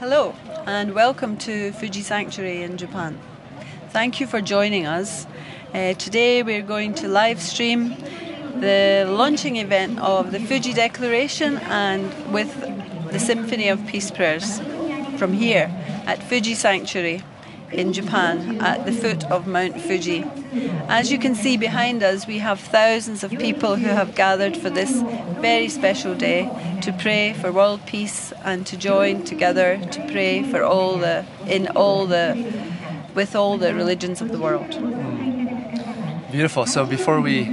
Hello and welcome to Fuji Sanctuary in Japan. Thank you for joining us. Today we're going to live stream the launching event of the Fuji Declaration and with the Symphony of Peace Prayers from here at Fuji Sanctuary in Japan at the foot of Mount Fuji. As you can see behind us, we have thousands of people who have gathered for this very special day to pray for world peace and to join together to pray for with all the religions of the world. Beautiful. So before we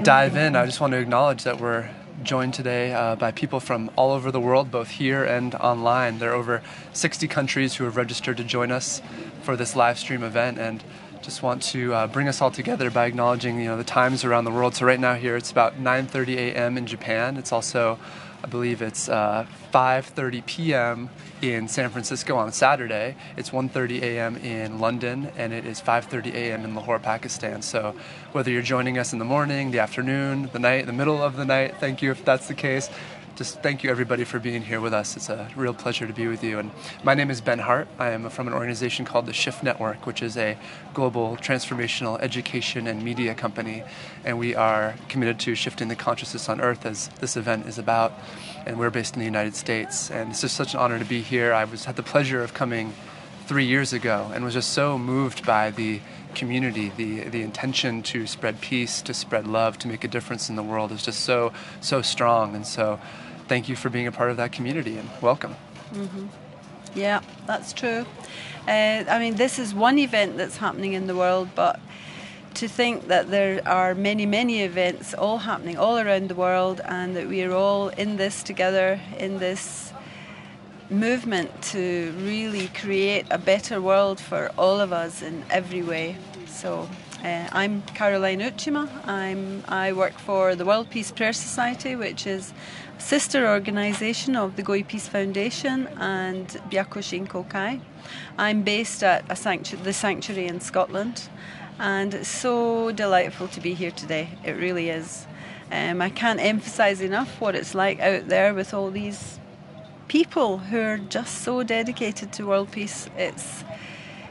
dive in, I just want to acknowledge that we're joined today by people from all over the world, both here and online. There are over 60 countries who have registered to join us for this live stream event, and just want to bring us all together by acknowledging the times around the world. So right now here it's about 9:30 a.m. in Japan. It's also, I believe it's 5:30 p.m. in San Francisco on Saturday. It's 1:30 a.m. in London, and it is 5:30 a.m. in Lahore, Pakistan. So whether you're joining us in the morning, the afternoon, the night, the middle of the night, thank you if that's the case. Just thank you everybody for being here with us. It's a real pleasure to be with you. And my name is Ben Hart. I am from an organization called the Shift Network, which is a global transformational education and media company. And we are committed to shifting the consciousness on Earth, as this event is about. And we're based in the United States. And it's just such an honor to be here. I had the pleasure of coming 3 years ago and was just so moved by the community, the intention to spread peace, to spread love, to make a difference in the world is just so strong. And so thank you for being a part of that community, and welcome. Mm-hmm. Yeah, that's true. This is one event that's happening in the world, but to think that there are many events all happening all around the world, and that we are all in this together, in this movement to really create a better world for all of us in every way. So I'm Caroline Uchima. I work for the World Peace Prayer Society, which is a sister organisation of the Goi Peace Foundation and Byaku Shinko Kai. I'm based at the Sanctuary in Scotland, and it's so delightful to be here today. It really is. I can't emphasise enough what it's like out there with all these people who are just so dedicated to world peace. It's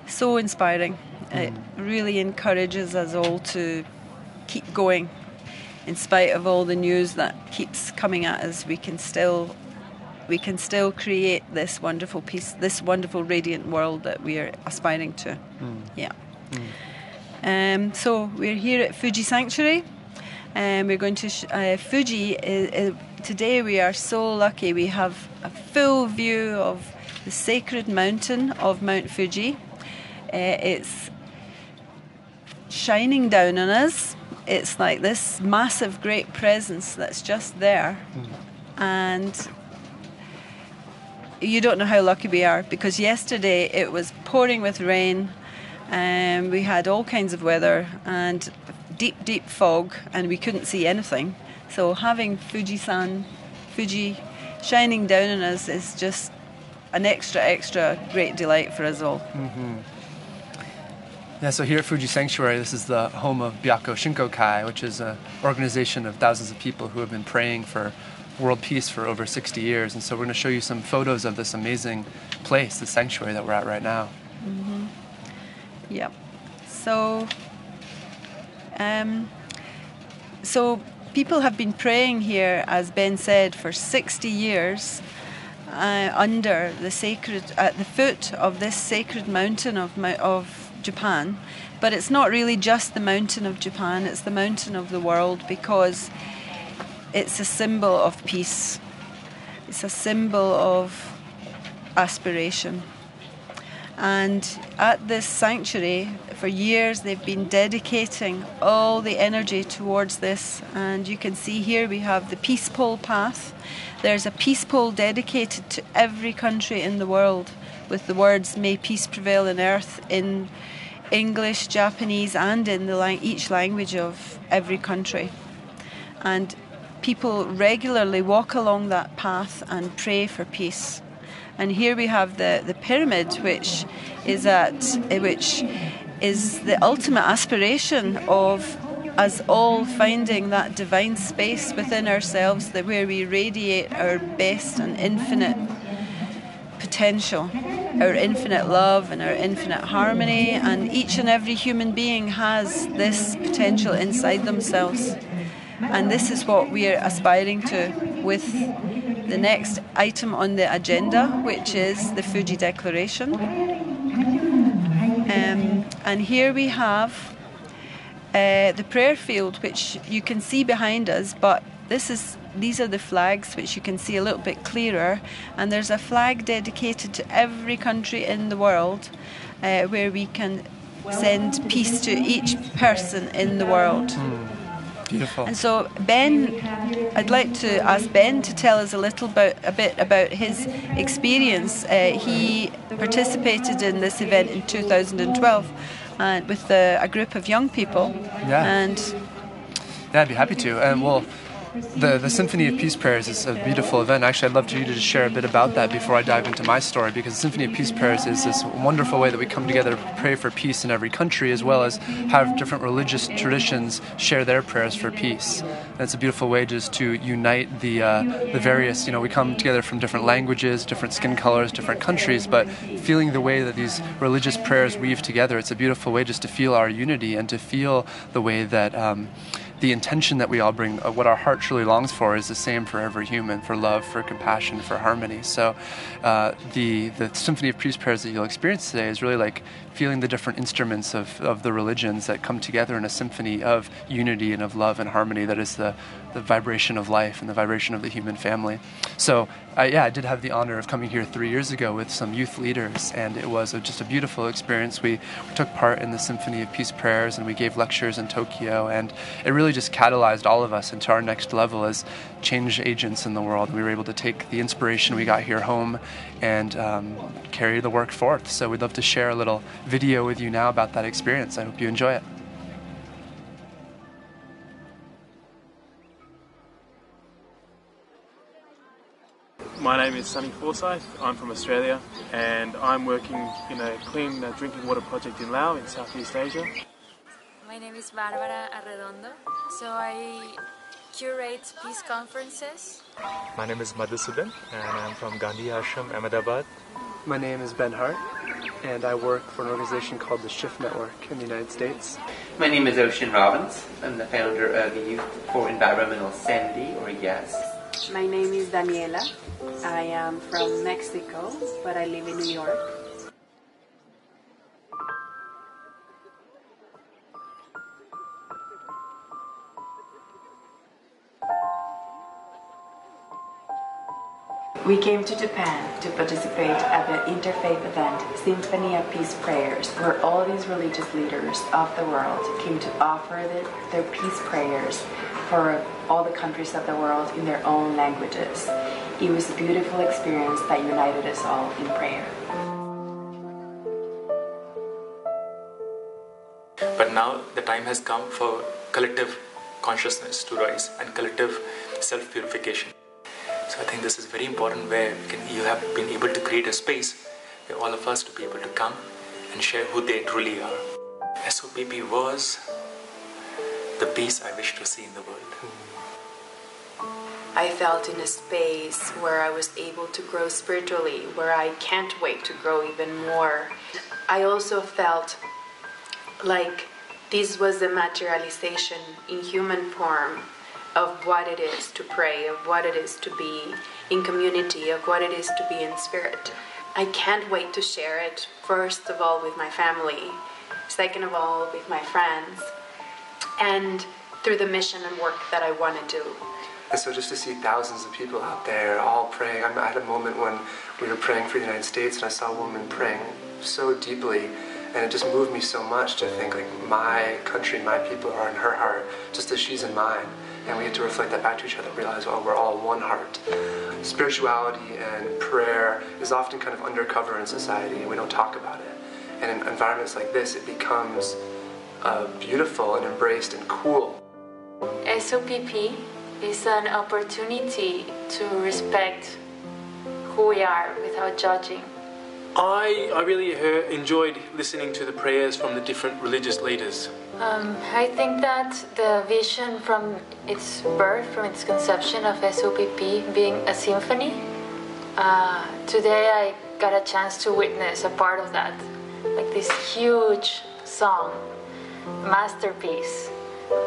so inspiring. It really encourages us all to keep going. In spite of all the news that keeps coming at us, we can still create this wonderful peace, this wonderful radiant world that we are aspiring to. So we're here at Fuji Sanctuary, and we're going to Fuji. Today we are so lucky. We have a full view of the sacred mountain of Mount Fuji. It's shining down on us. It's like this massive, great presence that's just there. And you don't know how lucky we are, because yesterday it was pouring with rain, and we had all kinds of weather and deep fog, and we couldn't see anything. So having Fuji shining down on us is just an extra great delight for us all. Yeah, so here at Fuji Sanctuary, this is the home of Byaku Shinko Kai, which is an organization of thousands of people who have been praying for world peace for over 60 years. And so we're going to show you some photos of this amazing place, the sanctuary that we're at right now. Yep. So people have been praying here, as Ben said, for 60 years at the foot of this sacred mountain of Japan. But it's not really just the mountain of Japan, it's the mountain of the world, because it's a symbol of peace. It's a symbol of aspiration. And at this sanctuary, for years, they've been dedicating all the energy towards this. And you can see here we have the Peace Pole path. There's a peace pole dedicated to every country in the world with the words, "May peace prevail on earth," in English, Japanese, and in each language of every country. And people regularly walk along that path and pray for peace. And here we have the pyramid, which is the ultimate aspiration of us all finding that divine space within ourselves, where we radiate our best and infinite potential, our infinite love and our infinite harmony, and each and every human being has this potential inside themselves. And this is what we are aspiring to with the next item on the agenda, which is the Fuji Declaration. And here we have the prayer field, which you can see behind us, but these are the flags, which you can see a little bit clearer, and there's a flag dedicated to every country in the world, where we can send peace to each person in the world. Beautiful. And so Ben, I'd like to ask Ben to tell us a bit about his experience. He participated in this event in 2012 with a group of young people. Yeah. And yeah, I'd be happy to. And well, the Symphony of Peace Prayers is a beautiful event. Actually, I'd love for you to just share a bit about that before I dive into my story, because the Symphony of Peace Prayers is this wonderful way that we come together to pray for peace in every country, as well as have different religious traditions share their prayers for peace. And it's a beautiful way just to unite the various, we come together from different languages, different skin colors, different countries, but feeling the way that these religious prayers weave together, it's a beautiful way just to feel our unity and to feel the way that the intention that we all bring, what our heart truly longs for, is the same for every human, for love, for compassion, for harmony. So the Symphony of Peace Prayers that you'll experience today is really like feeling the different instruments of the religions that come together in a symphony of unity and of love and harmony that is the vibration of life and the vibration of the human family. So I did have the honor of coming here 3 years ago with some youth leaders, and it was just a beautiful experience. We took part in the Symphony of Peace Prayers, and we gave lectures in Tokyo, and it really just catalyzed all of us into our next level as change agents in the world. We were able to take the inspiration we got here home and carry the work forth. So we'd love to share a little video with you now about that experience. I hope you enjoy it. My name is Sunny Forsyth. I'm from Australia, and I'm working in a clean drinking water project in Laos in Southeast Asia. My name is Barbara Arredondo. So I curate peace conferences. My name is Madhusudan, and I'm from Gandhi Ashram, Ahmedabad. My name is Ben Hart, and I work for an organization called the Shift Network in the United States. My name is Ocean Robbins. I'm the founder of the Youth for Environmental Sanity, or YES. My name is Daniela. I am from Mexico, but I live in New York. We came to Japan to participate at the interfaith event Symphony of Peace Prayers, where all these religious leaders of the world came to offer their peace prayers for all the countries of the world in their own languages. It was a beautiful experience that united us all in prayer. But now the time has come for collective consciousness to rise and collective self-purification. So I think this is very important, where you have been able to create a space where all of us to be able to come and share who they truly are. SOPP was the peace I wish to see in the world. I felt in a space where I was able to grow spiritually, where I can't wait to grow even more. I also felt like this was the materialization in human form of what it is to pray, of what it is to be in community, of what it is to be in spirit. I can't wait to share it, first of all with my family, second of all with my friends, and through the mission and work that I want to do. And so just to see thousands of people out there all praying. I had a moment when we were praying for the United States, and I saw a woman praying so deeply, and it just moved me so much to think like my country, my people are in her heart, just as she's in mine. And we get to reflect that back to each other and realize, well, we're all one heart. Spirituality and prayer is often kind of undercover in society, and we don't talk about it. And in environments like this, it becomes beautiful and embraced and cool. SOPP is an opportunity to respect who we are without judging. I really enjoyed listening to the prayers from the different religious leaders. I think that the vision from its birth, from its conception of SOPP being a symphony, today I got a chance to witness a part of that. Like this huge song, masterpiece,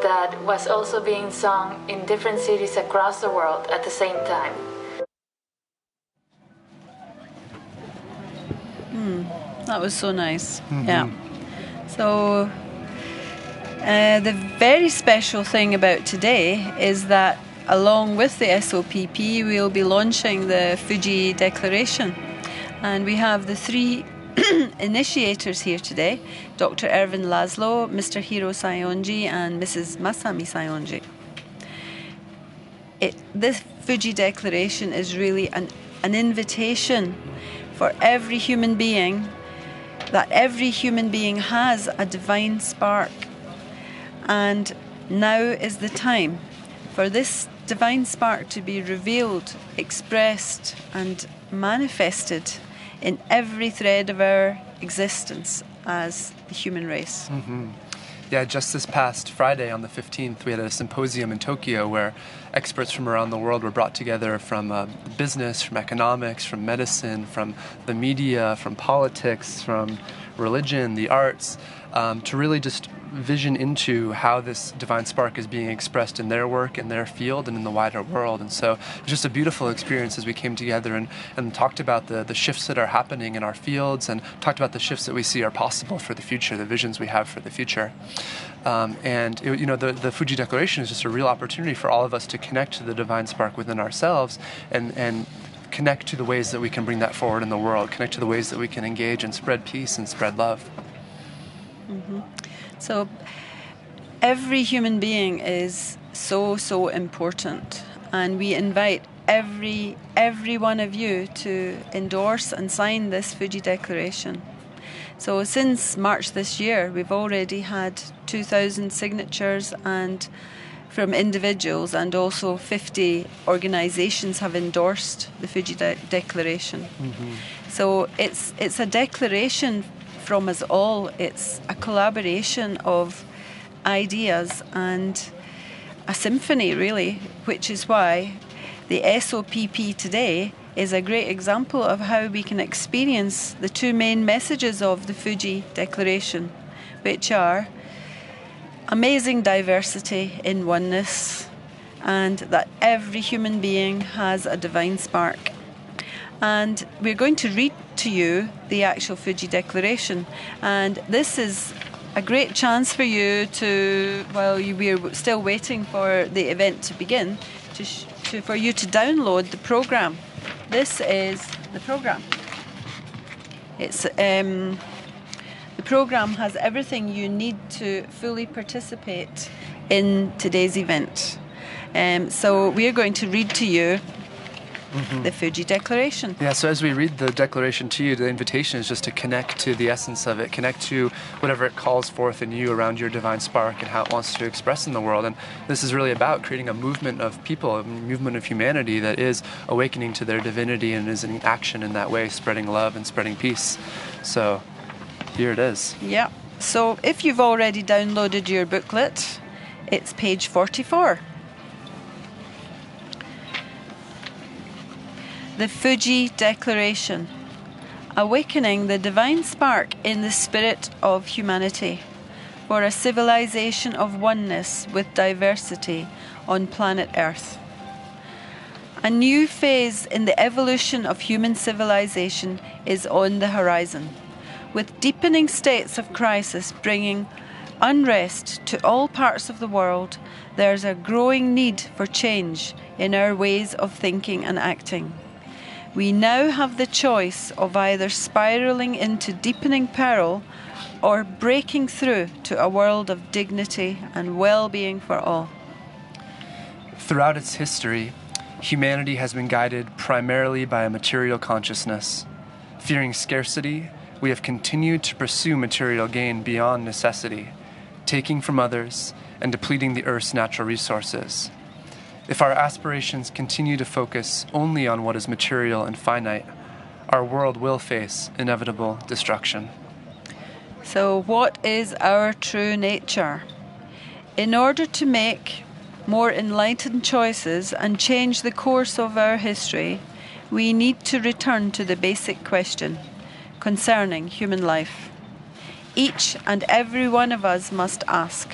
that was also being sung in different cities across the world at the same time. That was so nice. Yeah. So the very special thing about today is that along with the SOPP, we'll be launching the Fuji Declaration. And we have the three initiators here today, Dr. Ervin Laszlo, Mr. Hiro Saionji, and Mrs. Masami Saionji. This Fuji Declaration is really an invitation for every human being, that every human being has a divine spark. And now is the time for this divine spark to be revealed, expressed, and manifested in every thread of our existence as the human race. Yeah, just this past Friday on the 15th, we had a symposium in Tokyo where experts from around the world were brought together from business, from economics, from medicine, from the media, from politics, from religion, the arts, to really just vision into how this divine spark is being expressed in their work, in their field, and in the wider world. And so it was just a beautiful experience as we came together and talked about the shifts that are happening in our fields, and talked about the shifts that we see are possible for the future, the visions we have for the future. The Fuji Declaration is just a real opportunity for all of us to connect to the divine spark within ourselves and connect to the ways that we can bring that forward in the world, connect to the ways that we can engage and spread peace and spread love. So every human being is so important, and we invite every one of you to endorse and sign this Fuji Declaration. So since March this year, we've already had 2,000 signatures and from individuals, and also 50 organizations have endorsed the Fuji Declaration. So it's a declaration from us all. It's a collaboration of ideas and a symphony, really, which is why the SOPP today is a great example of how we can experience the two main messages of the Fuji Declaration, which are amazing diversity in oneness, and that every human being has a divine spark. And we're going to read to you the actual Fuji Declaration. And this is a great chance for you to, while we're still waiting for the event to begin, for you to download the program. This is the program. It's the program has everything you need to fully participate in today's event. So we are going to read to you the Fuji Declaration. Yeah, so as we read the declaration to you, the invitation is just to connect to the essence of it, connect to whatever it calls forth in you around your divine spark and how it wants to express in the world. And this is really about creating a movement of people, a movement of humanity that is awakening to their divinity and is in action in that way, spreading love and spreading peace. So here it is. Yeah. So if you've already downloaded your booklet, it's page 44. The Fuji Declaration, awakening the divine spark in the spirit of humanity for a civilization of oneness with diversity on planet Earth. A new phase in the evolution of human civilization is on the horizon, with deepening states of crisis bringing unrest to all parts of the world. There's a growing need for change in our ways of thinking and acting. We now have the choice of either spiraling into deepening peril or breaking through to a world of dignity and well-being for all. Throughout its history, humanity has been guided primarily by a material consciousness. Fearing scarcity, we have continued to pursue material gain beyond necessity, taking from others and depleting the Earth's natural resources. If our aspirations continue to focus only on what is material and finite, our world will face inevitable destruction. So what is our true nature? In order to make more enlightened choices and change the course of our history, we need to return to the basic question concerning human life. Each and every one of us must ask,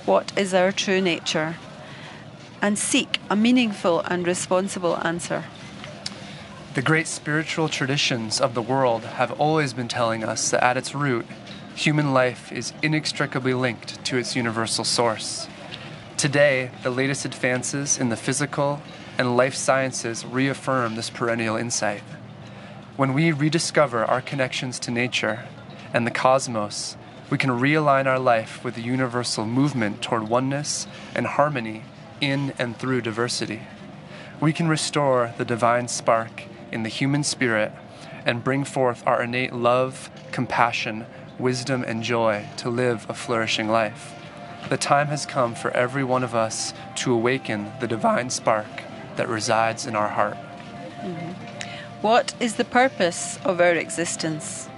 what is our true nature? And seek a meaningful and responsible answer. The great spiritual traditions of the world have always been telling us that at its root, human life is inextricably linked to its universal source. Today, the latest advances in the physical and life sciences reaffirm this perennial insight. When we rediscover our connections to nature and the cosmos, we can realign our life with the universal movement toward oneness and harmony in and through diversity. We can restore the divine spark in the human spirit and bring forth our innate love, compassion, wisdom, and joy to live a flourishing life. The time has come for every one of us to awaken the divine spark that resides in our heart. What is the purpose of our existence?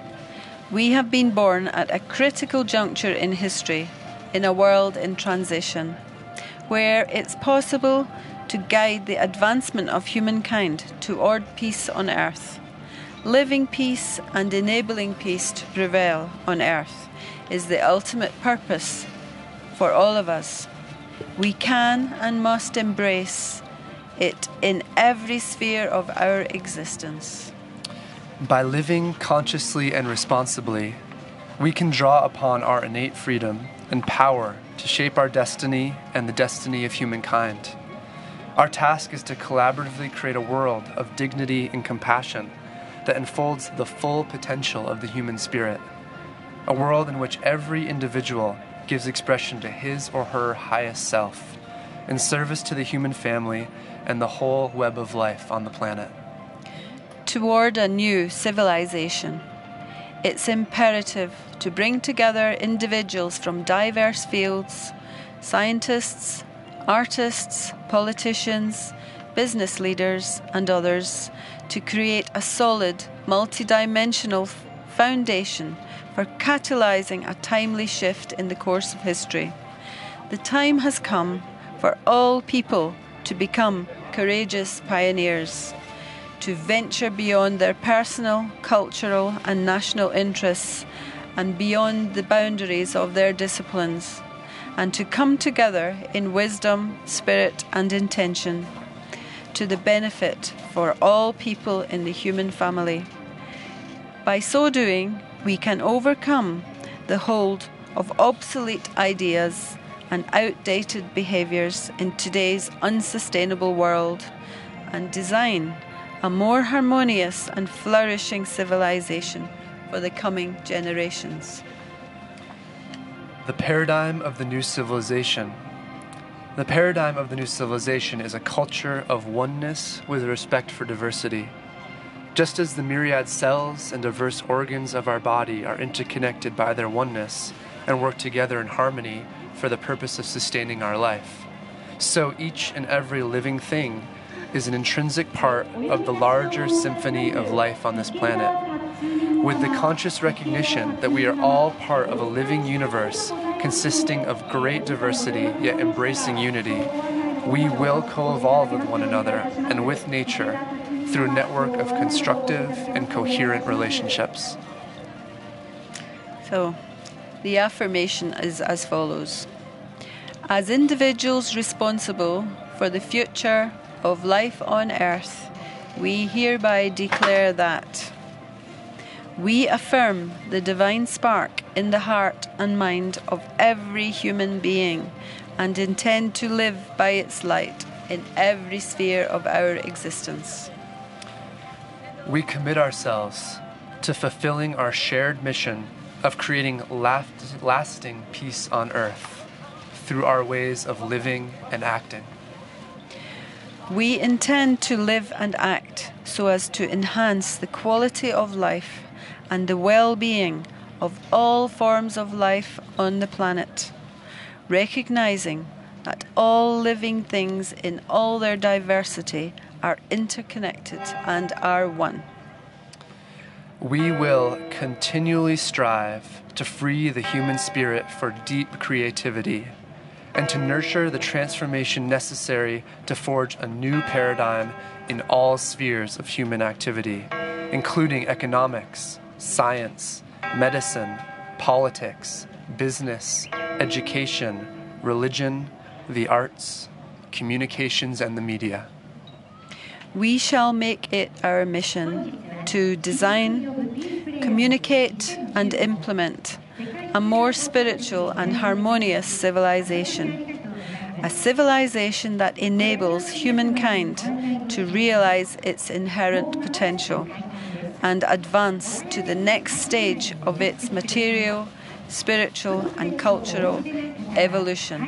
We have been born at a critical juncture in history, in a world in transition, where it's possible to guide the advancement of humankind toward peace on earth. Living peace and enabling peace to prevail on earth is the ultimate purpose for all of us. We can and must embrace it in every sphere of our existence. By living consciously and responsibly, we can draw upon our innate freedom and power to shape our destiny and the destiny of humankind. Our task is to collaboratively create a world of dignity and compassion that unfolds the full potential of the human spirit, a world in which every individual gives expression to his or her highest self, in service to the human family and the whole web of life on the planet. Toward a new civilization, it's imperative to bring together individuals from diverse fields, scientists, artists, politicians, business leaders, and others, to create a solid, multidimensional foundation for catalyzing a timely shift in the course of history. The time has come for all people to become courageous pioneers, to venture beyond their personal, cultural, and national interests and beyond the boundaries of their disciplines, and to come together in wisdom, spirit, and intention to the benefit for all people in the human family. By so doing, we can overcome the hold of obsolete ideas and outdated behaviours in today's unsustainable world and design a more harmonious and flourishing civilization for the coming generations. The paradigm of the new civilization. The paradigm of the new civilization is a culture of oneness with respect for diversity. Just as the myriad cells and diverse organs of our body are interconnected by their oneness and work together in harmony for the purpose of sustaining our life, so each and every living thing is an intrinsic part of the larger symphony of life on this planet. With the conscious recognition that we are all part of a living universe consisting of great diversity yet embracing unity, we will co-evolve with one another and with nature through a network of constructive and coherent relationships. So, the affirmation is as follows. As individuals responsible for the future of life on earth, we hereby declare that we affirm the divine spark in the heart and mind of every human being and intend to live by its light in every sphere of our existence. We commit ourselves to fulfilling our shared mission of creating lasting peace on earth through our ways of living and acting. We intend to live and act so as to enhance the quality of life and the well-being of all forms of life on the planet, recognizing that all living things in all their diversity are interconnected and are one. We will continually strive to free the human spirit for deep creativity and to nurture the transformation necessary to forge a new paradigm in all spheres of human activity, including economics, science, medicine, politics, business, education, religion, the arts, communications, and the media. We shall make it our mission to design, communicate, and implement a more spiritual and harmonious civilization. A civilization that enables humankind to realize its inherent potential and advance to the next stage of its material, spiritual, and cultural evolution.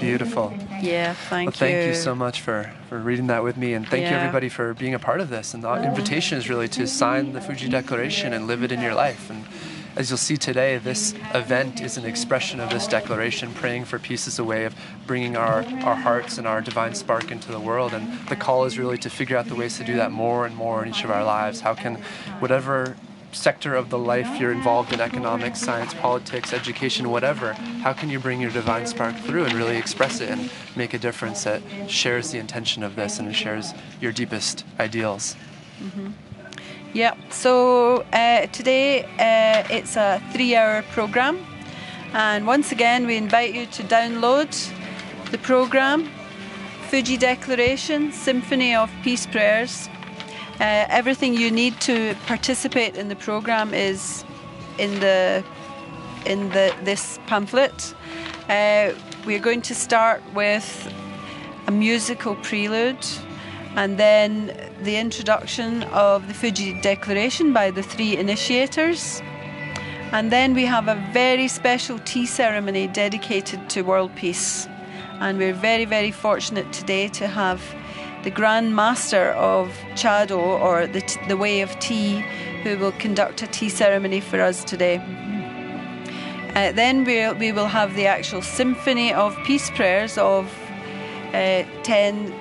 Beautiful. Yeah, thank you. Thank you so much for reading that with me, and thank you everybody for being a part of this. And the invitation is really to sign the Fuji Declaration and live it in your life. And as you'll see today, this event is an expression of this declaration. Praying for peace is a way of bringing our hearts and our divine spark into the world. And the call is really to figure out the ways to do that more and more in each of our lives. How can whatever sector of the life you're involved in, economics, science, politics, education, whatever, how can you bring your divine spark through and really express it and make a difference that shares the intention of this and shares your deepest ideals? Yeah, so today it's a 3-hour program, and once again we invite you to download the program, Fuji Declaration, Symphony of Peace Prayers. Everything you need to participate in the program is in this pamphlet. We're going to start with a musical prelude, and then the introduction of the Fuji Declaration by the 3 initiators. And then we have a very special tea ceremony dedicated to world peace. And we're very, very fortunate today to have the Grand Master of Chado, or the Way of Tea, who will conduct a tea ceremony for us today. Then we will have the actual Symphony of Peace Prayers of 10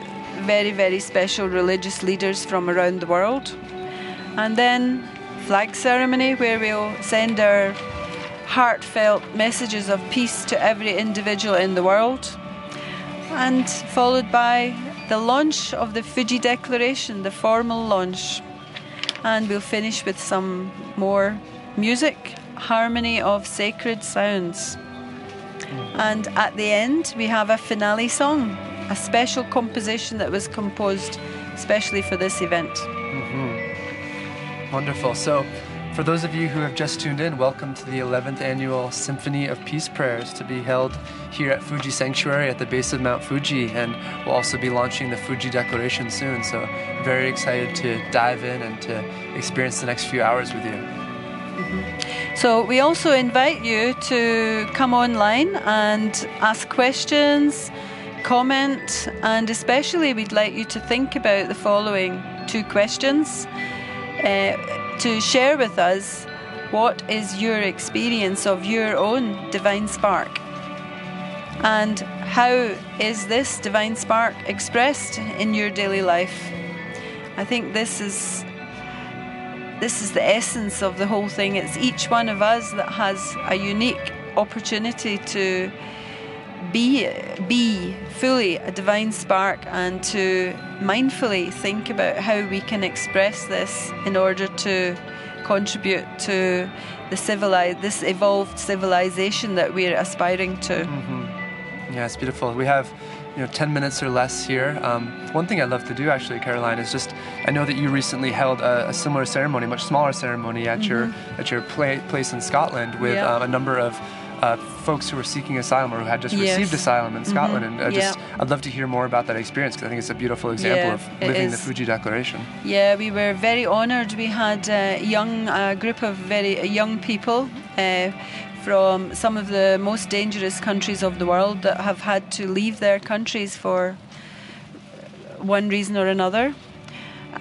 very, very special religious leaders from around the world. And then flag ceremony, where we'll send our heartfelt messages of peace to every individual in the world. And followed by the launch of the Fuji Declaration, the formal launch. And we'll finish with some more music, harmony of sacred sounds. And at the end, we have a finale song, a special composition that was composed especially for this event. Wonderful. So, for those of you who have just tuned in, welcome to the 11th annual Symphony of Peace Prayers, to be held here at Fuji Sanctuary at the base of Mount Fuji, and we'll also be launching the Fuji Declaration soon. So, very excited to dive in and to experience the next few hours with you. So we also invite you to come online and ask questions, comment, and especially we'd like you to think about the following 2 questions. To share with us, what is your experience of your own divine spark? And how is this divine spark expressed in your daily life? I think this is the essence of the whole thing. It's each one of us that has a unique opportunity to be fully a divine spark, and to mindfully think about how we can express this in order to contribute to this evolved civilization that we're aspiring to. Yeah, it's beautiful. We have 10 minutes or less here. One thing I'd love to do, actually, Caroline, is I know that you recently held a similar ceremony, much smaller ceremony at your place in Scotland with a number of folks who were seeking asylum or who had just received asylum in Scotland. And I'd love to hear more about that experience, because I think it's a beautiful example of living the Fuji Declaration. Yeah, we were very honoured. We had a group of very young people from some of the most dangerous countries of the world that have had to leave their countries for one reason or another.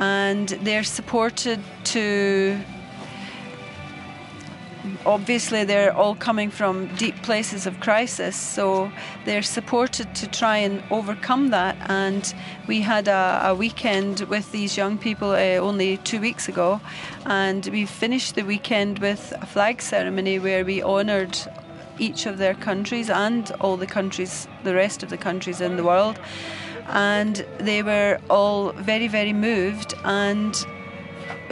And they're supported to... Obviously, they're all coming from deep places of crisis, so they're supported to try and overcome that. And we had a weekend with these young people only 2 weeks ago, and we finished the weekend with a flag ceremony where we honoured each of their countries and all the countries, the rest of the countries in the world. And they were all very, very moved, and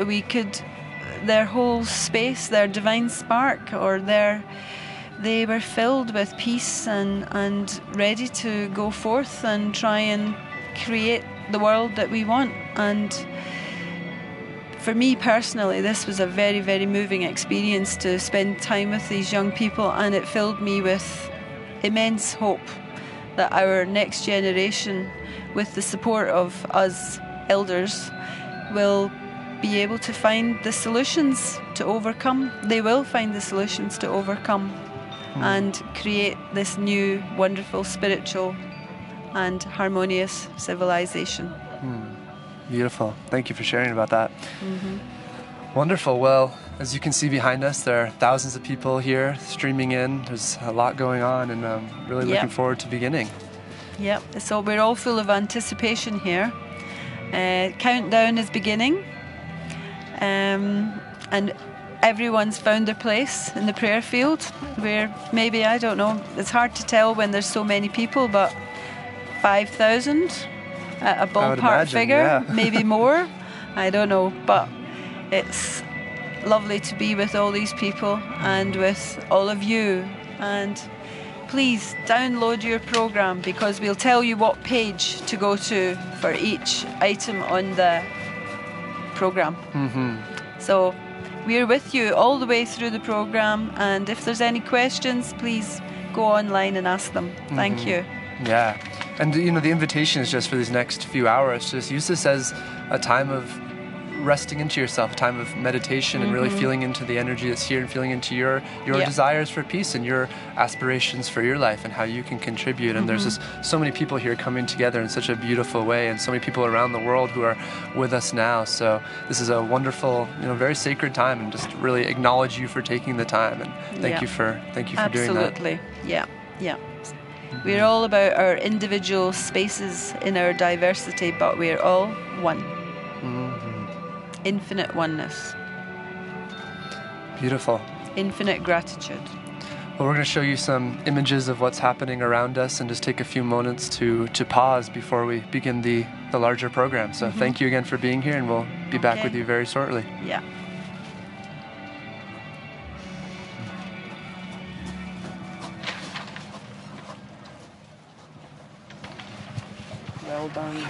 we could, their whole space, their divine spark, or they were filled with peace and ready to go forth and try and create the world that we want. And for me personally, this was a very, very moving experience to spend time with these young people, and it filled me with immense hope that our next generation, with the support of us elders, will be able to find the solutions to overcome. They will find the solutions to overcome and create this new, wonderful, spiritual and harmonious civilization. Beautiful. Thank you for sharing about that. Wonderful. Well, as you can see behind us, there are thousands of people here streaming in. There's a lot going on, and I'm really looking forward to beginning. Yep. So we're all full of anticipation here. Countdown is beginning, and everyone's found their place in the prayer field. Where maybe, I don't know, it's hard to tell when there's so many people, but 5,000, a ballpark figure, maybe more. I don't know, but it's lovely to be with all these people and with all of you. And please download your program, because we'll tell you what page to go to for each item on the program. So we're with you all the way through the program, and if there's any questions, please go online and ask them. Thank you. Yeah. And you know, the invitation is just for these next few hours, just use this as a time of resting into yourself, a time of meditation, and really feeling into the energy that's here, and feeling into your desires for peace and your aspirations for your life and how you can contribute. And there's just so many people here coming together in such a beautiful way, and so many people around the world who are with us now. So this is a wonderful, you know, very sacred time, and just really acknowledge you for taking the time, and thank you for doing that. Absolutely. Yeah. We're all about our individual spaces in our diversity, but we're all one. Infinite oneness. Beautiful. Infinite gratitude. Well, we're going to show you some images of what's happening around us, and just take a few moments to pause before we begin the larger program. So thank you again for being here, and we'll be back with you very shortly. Yeah. Well done.